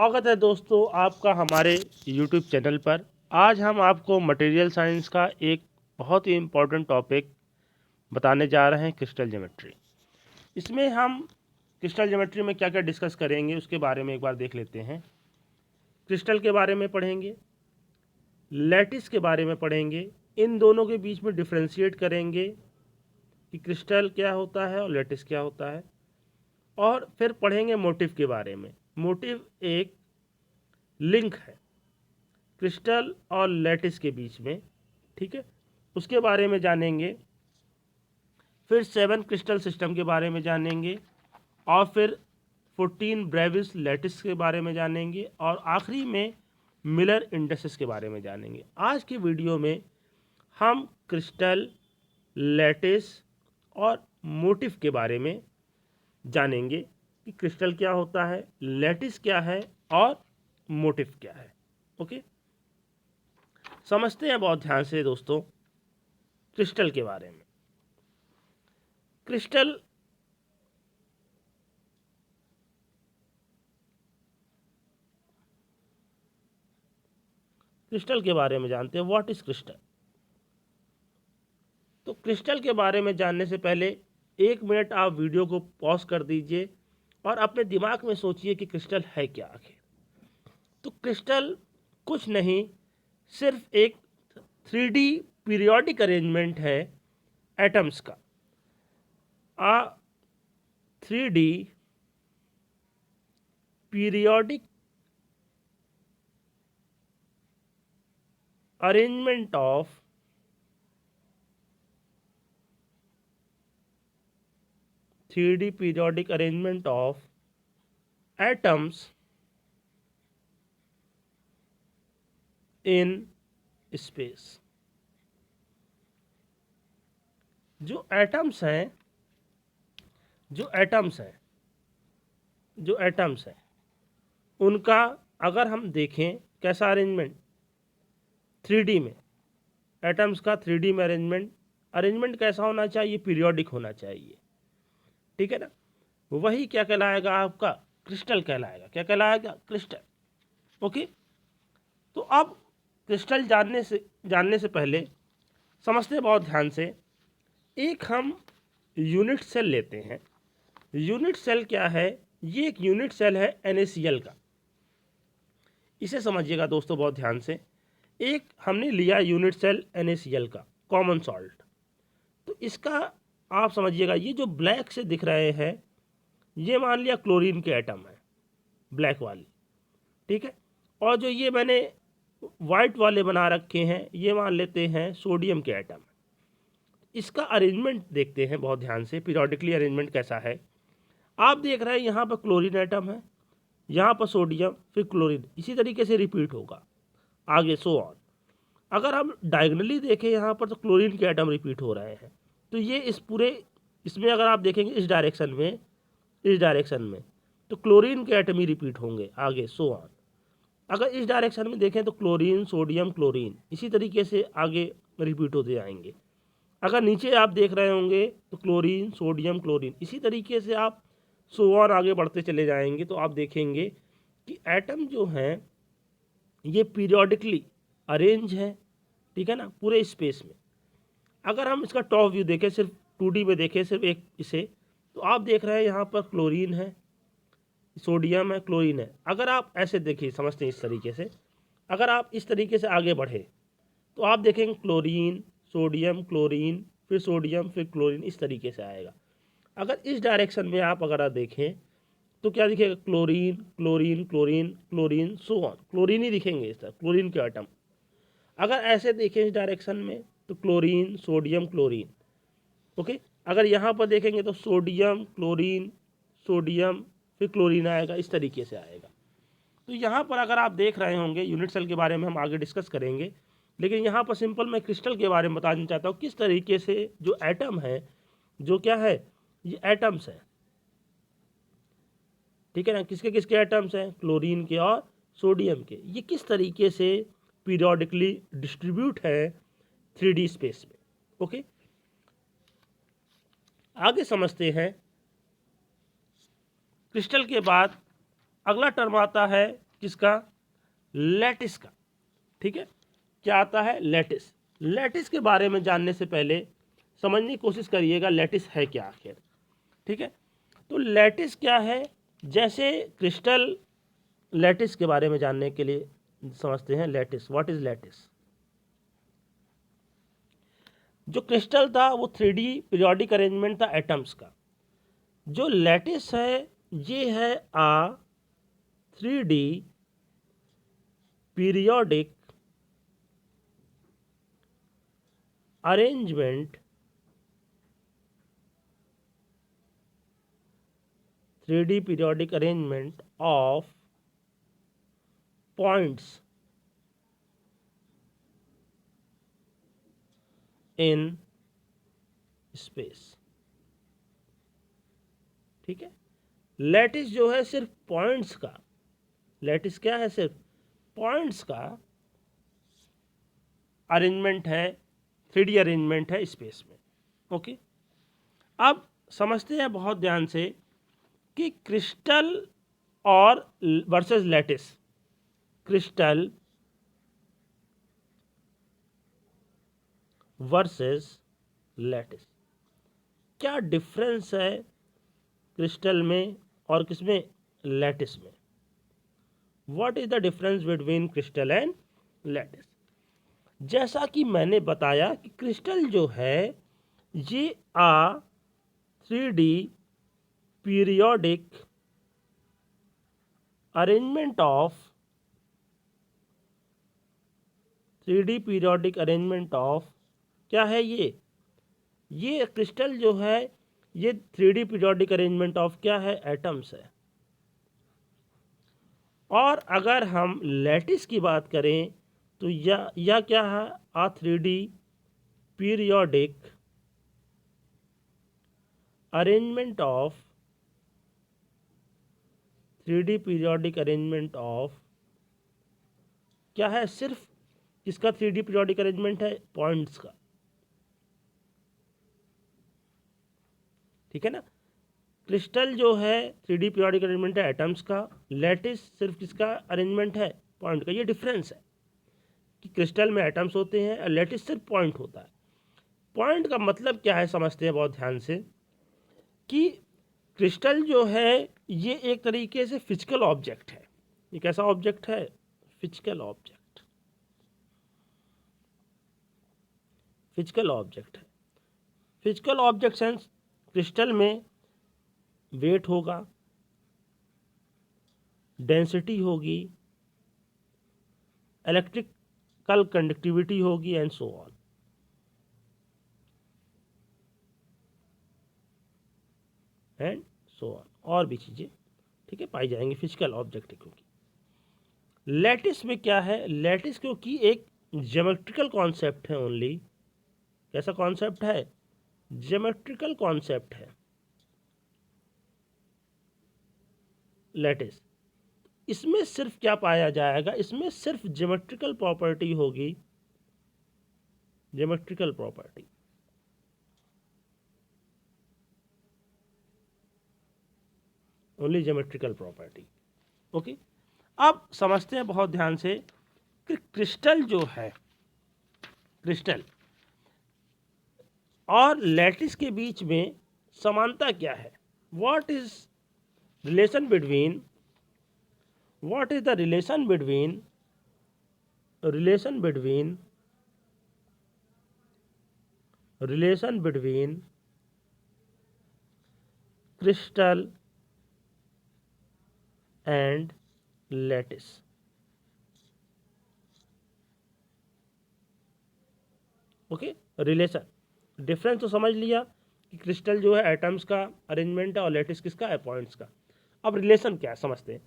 स्वागत है दोस्तों आपका हमारे YouTube चैनल पर। आज हम आपको मटेरियल साइंस का एक बहुत ही इम्पोर्टेंट टॉपिक बताने जा रहे हैं, क्रिस्टल ज्योमेट्री। इसमें हम क्रिस्टल ज्योमेट्री में क्या क्या डिस्कस करेंगे उसके बारे में एक बार देख लेते हैं। क्रिस्टल के बारे में पढ़ेंगे, लैटिस के बारे में पढ़ेंगे, इन दोनों के बीच में डिफ्रेंशिएट करेंगे कि क्रिस्टल क्या होता है और लैटिस क्या होता है, और फिर पढ़ेंगे मोटिव के बारे में। मोटिव एक लिंक है क्रिस्टल और लैटिस के बीच में, ठीक है, उसके बारे में जानेंगे। फिर 7 क्रिस्टल सिस्टम के बारे में जानेंगे और फिर 14 ब्रेविस लैटिस के बारे में जानेंगे और आखिरी में मिलर इंडिसेस के बारे में जानेंगे। आज की वीडियो में हम क्रिस्टल, लैटिस और मोटिव के बारे में जानेंगे कि क्रिस्टल क्या होता है, लैटिस क्या है और मोटिव क्या है। ओके, समझते हैं बहुत ध्यान से दोस्तों क्रिस्टल के बारे में। क्रिस्टल के बारे में जानते हैं। What is crystal? तो क्रिस्टल के बारे में जानने से पहले 1 मिनट आप वीडियो को पॉज कर दीजिए और अपने दिमाग में सोचिए कि क्रिस्टल है क्या आखिर। तो क्रिस्टल कुछ नहीं, सिर्फ एक 3D पीरियोडिक अरेंजमेंट है एटम्स का। 3D periodic arrangement of periodic arrangement of atoms in space। जो एटम्स हैं उनका अगर हम देखें कैसा अरेंजमेंट 3D में, एटम्स का 3D में अरेंजमेंट कैसा होना चाहिए? पीरियोडिक होना चाहिए, ठीक है ना। वही क्या कहलाएगा? आपका क्रिस्टल कहलाएगा। क्या कहलाएगा? क्रिस्टल। ओके, तो अब क्रिस्टल जानने से पहले समझते हैं बहुत ध्यान से। एक हम यूनिट सेल लेते हैं। यूनिट सेल क्या है? ये एक यूनिट सेल है NaCl का। इसे समझिएगा दोस्तों बहुत ध्यान से। एक हमने लिया यूनिट सेल NaCl का, कॉमन सॉल्ट। तो इसका आप समझिएगा, ये जो ब्लैक से दिख रहे हैं ये मान लिया क्लोरीन के एटम है, ब्लैक वाली, ठीक है। और जो ये मैंने वाइट वाले बना रखे हैं ये मान लेते हैं सोडियम के एटम। इसका अरेंजमेंट देखते हैं बहुत ध्यान से, पीरियोडिकली अरेंजमेंट कैसा है। आप देख रहे हैं यहाँ पर क्लोरीन एटम है, यहाँ पर सोडियम, फिर क्लोरीन, इसी तरीके से रिपीट होगा आगे, सो ऑन। अगर हम डायगनली देखें यहाँ पर तो क्लोरीन के एटम रिपीट हो रहे हैं। तो ये इसमें अगर आप देखेंगे इस डायरेक्शन में तो क्लोरीन के एटम ही रिपीट होंगे आगे, सो ऑन। अगर इस डायरेक्शन में देखें तो क्लोरीन, सोडियम, क्लोरीन, इसी तरीके से आगे रिपीट होते जाएंगे। अगर नीचे आप देख रहे होंगे तो क्लोरीन, सोडियम, क्लोरीन, इसी तरीके से आप सो ऑन आगे बढ़ते चले जाएंगे। तो आप देखेंगे कि एटम जो हैं ये पीरियोडिकली अरेंज है, ठीक है ना, पूरे स्पेस में। अगर हम इसका टॉप व्यू देखें, सिर्फ 2D में देखें, सिर्फ एक इसे, तो आप देख रहे हैं यहाँ पर क्लोरीन है, सोडियम है, क्लोरीन है। अगर आप ऐसे देखिए, समझते हैं इस तरीके से, अगर आप इस तरीके से आगे बढ़े तो आप देखेंगे क्लोरीन, सोडियम, क्लोरीन, फिर सोडियम, फिर क्लोरीन, इस तरीके से आएगा। अगर इस डायरेक्शन में आप अगर देखें तो क्या दिखेगा? Chlorine, chlorine, chlorine, chlorine, so on, chlorine ही दिखेंगे इस तरह, क्लोरीन के एटम। अगर ऐसे देखें इस डायरेक्शन में तो क्लोरीन, सोडियम, क्लोरीन। ओके, अगर यहाँ पर देखेंगे तो सोडियम, क्लोरीन, सोडियम, फिर क्लोरीन आएगा, इस तरीके से आएगा। तो यहाँ पर अगर आप देख रहे होंगे, यूनिट सेल के बारे में हम आगे डिस्कस करेंगे, लेकिन यहाँ पर सिंपल मैं क्रिस्टल के बारे में बताना चाहता हूँ किस तरीके से जो एटम है, जो क्या है, ये एटम्स है, ठीक है ना। किसके किसके एटम्स हैं? क्लोरीन के और सोडियम के। ये किस तरीके से पीरियोडिकली डिस्ट्रीब्यूट है 3D स्पेस में। ओके, आगे समझते हैं। क्रिस्टल के बाद अगला टर्म आता है किसका? लैटिस का। ठीक है, क्या आता है? लैटिस। लैटिस के बारे में जानने से पहले समझने की कोशिश करिएगा लैटिस है क्या आखिर। ठीक है, तो लैटिस क्या है? जैसे क्रिस्टल, लैटिस के बारे में जानने के लिए समझते हैं लैटिस। What is lattice? जो क्रिस्टल था वो 3D पीरियोडिक अरेंजमेंट था एटम्स का। जो लैटिस है ये है 3D periodic arrangement 3D periodic arrangement of points in space। ठीक है, लैटिस जो है सिर्फ पॉइंट्स का, लैटिस क्या है? सिर्फ पॉइंट्स का अरेंजमेंट है, 3D अरेंजमेंट है स्पेस में। ओके, अब समझते हैं बहुत ध्यान से कि क्रिस्टल और versus lattice, crystal versus lattice, क्या डिफरेंस है क्रिस्टल में और किसमें? लैटिस में। What is the difference between crystal and lattice? जैसा कि मैंने बताया कि क्रिस्टल जो है ये 3D periodic arrangement of 3D periodic arrangement of क्या है ये क्रिस्टल जो है ये 3D पीरियोडिक अरेंजमेंट ऑफ क्या है? एटम्स है। और अगर हम लैटिस की बात करें तो यह क्या है? 3D periodic arrangement of 3D periodic arrangement of क्या है? सिर्फ किसका 3D पीरियोडिक अरेंजमेंट है? पॉइंट्स का। ठीक है ना, क्रिस्टल जो है 3D पीरियोडिक अरेंजमेंट है एटम्स का, लैटिस सिर्फ किसका अरेंजमेंट है? पॉइंट का। ये डिफरेंस है कि क्रिस्टल में एटम्स होते हैं और लैटिस सिर्फ पॉइंट होता है। पॉइंट का मतलब क्या है समझते हैं बहुत ध्यान से, कि क्रिस्टल जो है ये एक तरीके से फिजिकल ऑब्जेक्ट है। ये कैसा ऑब्जेक्ट है? फिजिकल ऑब्जेक्ट, फिजिकल ऑब्जेक्ट है। फिजिकल ऑब्जेक्ट सेंस क्रिस्टल में वेट होगा, डेंसिटी होगी, इलेक्ट्रिकल कंडक्टिविटी होगी and so on. And so on, और भी चीज़ें ठीक है पाई जाएंगी फिजिकल ऑब्जेक्ट। क्योंकि लैटिस में क्या है? लैटिस क्योंकि एक ज्योमेट्रिकल कॉन्सेप्ट है ओनली। कैसा कॉन्सेप्ट है? ज्योमेट्रिकल कॉन्सेप्ट है लैटिस। इसमें सिर्फ क्या पाया जाएगा? इसमें सिर्फ ज्योमेट्रिकल प्रॉपर्टी होगी, geometrical property. Only geometrical property. Okay, अब समझते हैं बहुत ध्यान से कि क्रिस्टल जो है, क्रिस्टल और लैटिस के बीच में समानता क्या है? What is relation between, what is the relation between, relation between, relation between crystal and lattice? Okay, relation, difference तो समझ लिया कि क्रिस्टल जो है एटम्स का अरेंजमेंट है और लैटिस किसका है? पॉइंट्स का। अब रिलेशन क्या है समझते हैं।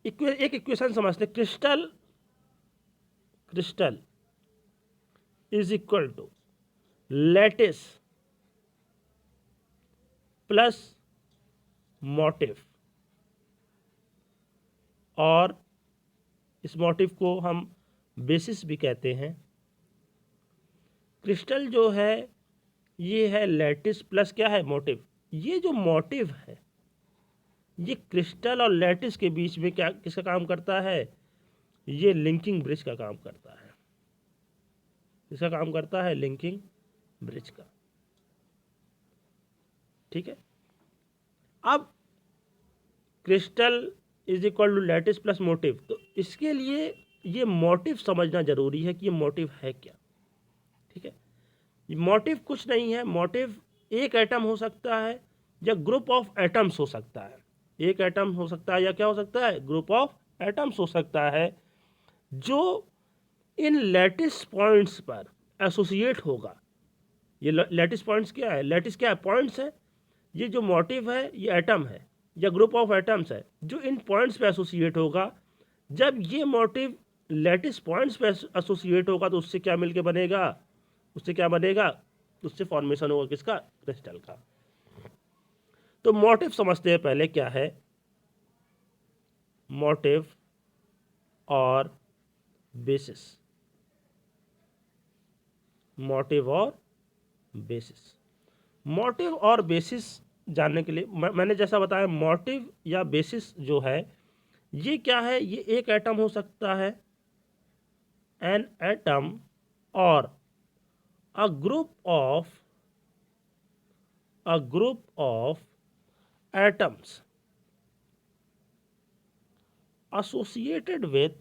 एक इक्वेशन समझते हैं, crystal, crystal is equal to lattice plus motif, और इस मोटिव को हम बेसिस भी कहते हैं। क्रिस्टल जो है ये है लैटिस प्लस क्या है? मोटिव। ये जो मोटिव है ये क्रिस्टल और लैटिस के बीच में क्या किसका काम करता है? ये लिंकिंग ब्रिज का काम करता है। किसका काम करता है? लिंकिंग ब्रिज का। ठीक है। अब crystal is equal to lattice plus motif, तो इसके लिए ये मोटिव समझना जरूरी है कि ये मोटिव है क्या। ठीक है। मोटिव कुछ नहीं है, मोटिव एक एटम हो सकता है या ग्रुप ऑफ एटम्स हो सकता है। एक एटम हो सकता है या क्या हो सकता है? ग्रुप ऑफ एटम्स हो सकता है, जो इन लैटिस पॉइंट्स पर एसोसिएट होगा। ये लैटिस पॉइंट्स क्या है? लैटिस क्या है? पॉइंट्स है। ये जो मोटिव है ये एटम है या ग्रुप ऑफ एटम्स है जो इन पॉइंट्स पे एसोसिएट होगा। जब ये मोटिव लैटिस पॉइंट्स पे एसोसिएट होगा तो उससे क्या मिलके बनेगा? उससे क्या बनेगा? उससे फॉर्मेशन होगा किसका? क्रिस्टल का। तो मोटिव समझते हैं पहले क्या है। मोटिव और बेसिस। मोटिव और बेसिस। मोटिव और बेसिस जानने के लिए मैंने जैसा बताया, मोटिव या बेसिस जो है ये क्या है? ये एक एटम हो सकता है, एन एटम, और a group of atoms associated with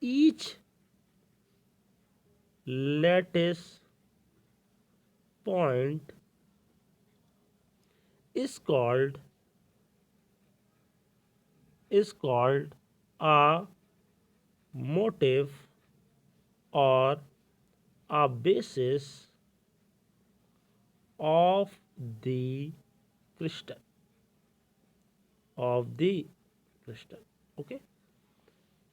each lattice point is called a motive or a basis of the crystal. Okay.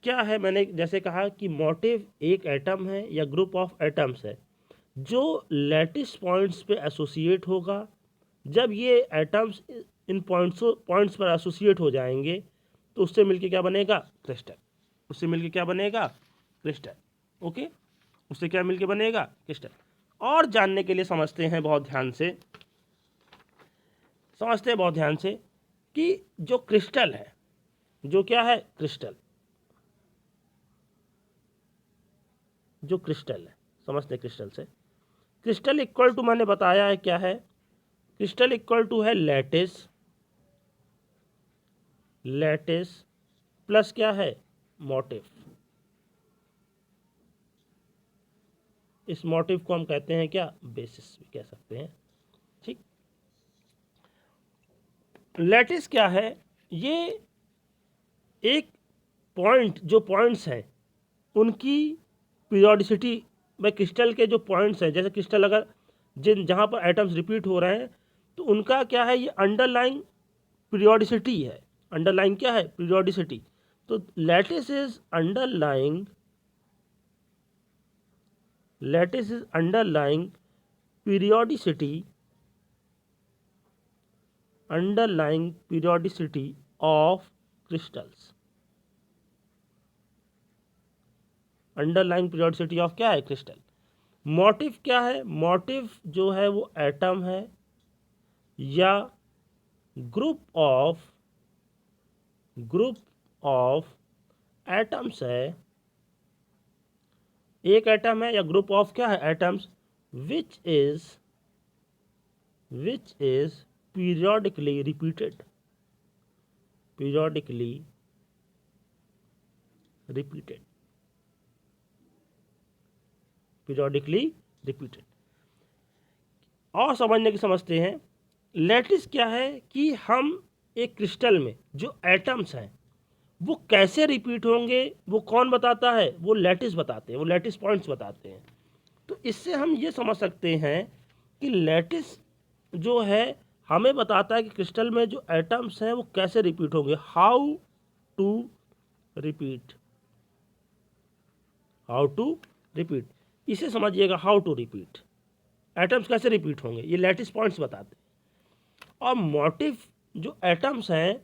क्या है? मैंने जैसे कहा कि मोटिव एक एटम है या ग्रुप ऑफ एटम्स है जो लैटिस पॉइंट्स पे एसोसिएट होगा। जब ये एटम्स इन पॉइंट्स पर एसोसिएट हो जाएंगे तो उससे मिलके क्या बनेगा? क्रिस्टल। उससे मिलके क्या बनेगा? क्रिस्टल। ओके। उससे क्या मिलके बनेगा? क्रिस्टल। और जानने के लिए समझते हैं बहुत ध्यान से कि जो क्रिस्टल है, जो क्या है? क्रिस्टल। जो क्रिस्टल है, समझते हैं क्रिस्टल से। क्रिस्टल इक्वल टू मैंने बताया है क्या है? क्रिस्टल इक्वल टू है लैटिस प्लस क्या है? मोटिव। इस मोटिव को हम कहते हैं क्या? बेसिस भी कह सकते हैं। ठीक। लैटिस क्या है? ये एक पॉइंट, जो पॉइंट्स हैं उनकी पीरियोडिसिटी में, क्रिस्टल के जो पॉइंट्स हैं, जैसे क्रिस्टल अगर जहाँ पर एटम्स रिपीट हो रहे हैं तो उनका क्या है? ये अंडरलाइंग पीरियोडिसिटी है। अंडरलाइंग क्या है? पीरियोडिसिटी। तो lattice is underlying periodicity of crystals। Underlying periodicity of क्या है? क्रिस्टल। मोटिव क्या है? मोटिव जो है वो एटम है या ग्रुप ऑफ एटम्स है। एक एटम है या ग्रुप ऑफ क्या है? Atoms, which is periodically repeated। और समझने की समझते हैं। लैटिस क्या है कि हम एक क्रिस्टल में जो एटम्स हैं वो कैसे रिपीट होंगे, वो कौन बताता है? वो लैटिस बताते हैं, वो लैटिस पॉइंट्स बताते हैं। तो इससे हम ये समझ सकते हैं कि लैटिस जो है हमें बताता है कि क्रिस्टल में जो एटम्स हैं वो कैसे रिपीट होंगे। हाउ टू रिपीट, इसे समझिएगा। हाउ टू रिपीट, एटम्स कैसे रिपीट होंगे, ये लैटिस पॉइंट्स बताते हैं। और मोटिव जो एटम्स हैं,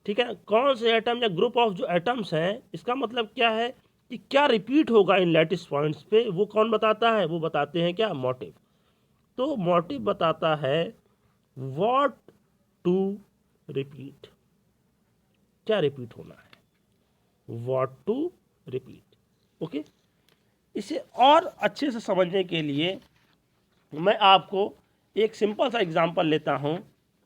ठीक है, कौन से एटम या ग्रुप ऑफ जो एटम्स हैं, इसका मतलब क्या है कि क्या रिपीट होगा इन लैटिस पॉइंट्स पे, वो कौन बताता है? वो बताते हैं क्या? मोटिव। तो मोटिव बताता है व्हाट टू रिपीट, क्या रिपीट होना है, व्हाट टू रिपीट। ओके, इसे और अच्छे से समझने के लिए मैं आपको एक सिंपल सा एग्जांपल लेता हूँ।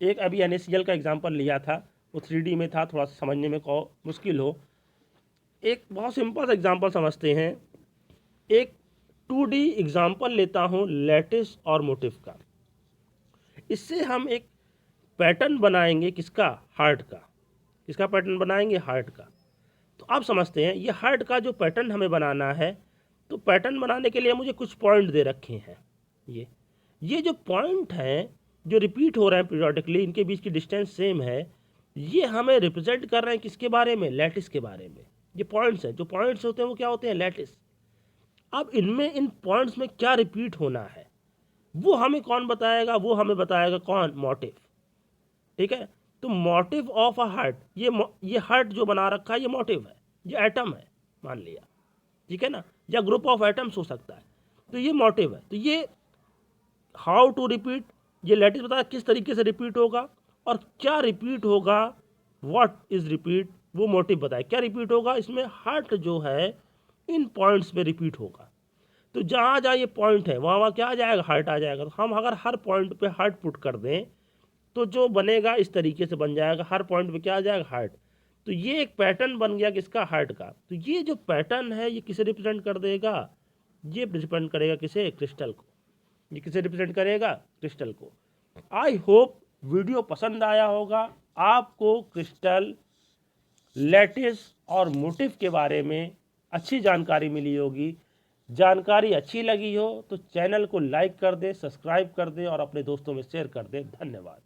एक अभी NaCl का एग्जांपल लिया था, वो 3D में था, थोड़ा सा समझने में मुश्किल हो। एक बहुत सिंपल सा एग्जांपल समझते हैं। एक 2D एग्जांपल लेता हूँ लैटिस और मोटिव का। इससे हम एक पैटर्न बनाएंगे, किसका, हार्ट का। किसका पैटर्न बनाएंगे, हार्ट का। तो आप समझते हैं ये हार्ट का जो पैटर्न हमें बनाना है, तो पैटर्न बनाने के लिए मुझे कुछ पॉइंट दे रखे हैं। ये जो पॉइंट हैं जो रिपीट हो रहे हैं पीरियोडिकली, इनके बीच की डिस्टेंस सेम है, ये हमें रिप्रेजेंट कर रहे हैं किसके बारे में, लैटिस के बारे में। ये पॉइंट्स हैं, जो पॉइंट्स होते हैं वो क्या होते हैं, लैटिस। अब इनमें, इन पॉइंट्स में क्या रिपीट होना है वो हमें कौन बताएगा, वो हमें बताएगा कौन, मोटिव। ठीक है, तो मोटिव ऑफ अ हार्ट, ये हार्ट जो बना रखा है ये मोटिव है, ये एटम है मान लिया, ठीक है ना, या ग्रुप ऑफ एटम्स हो सकता है, तो ये मोटिव है। तो ये हाउ टू रिपीट, ये लैटिस बताया किस तरीके से रिपीट होगा, और क्या रिपीट होगा, व्हाट इज रिपीट, वो मोटिव बताया क्या रिपीट होगा। इसमें हार्ट जो है इन पॉइंट्स पे रिपीट होगा। तो जहाँ जहाँ ये पॉइंट है वहाँ वहाँ क्या आ जाएगा, हार्ट आ जाएगा। तो हम अगर हर पॉइंट पे हार्ट पुट कर दें तो जो बनेगा इस तरीके से बन जाएगा, हर पॉइंट पे क्या आ जाएगा, हार्ट। तो ये एक पैटर्न बन गया किसका, हार्ट का। तो ये जो पैटर्न है ये किसे रिप्रेजेंट कर देगा, ये रिप्रेजेंट करेगा किसे, क्रिस्टल को। ये किसे रिप्रेजेंट करेगा, क्रिस्टल को। आई होप वीडियो पसंद आया होगा आपको, क्रिस्टल, लैटिस और मोटिव के बारे में अच्छी जानकारी मिली होगी। जानकारी अच्छी लगी हो तो चैनल को लाइक कर दे, सब्सक्राइब कर दे और अपने दोस्तों में शेयर कर दे। धन्यवाद।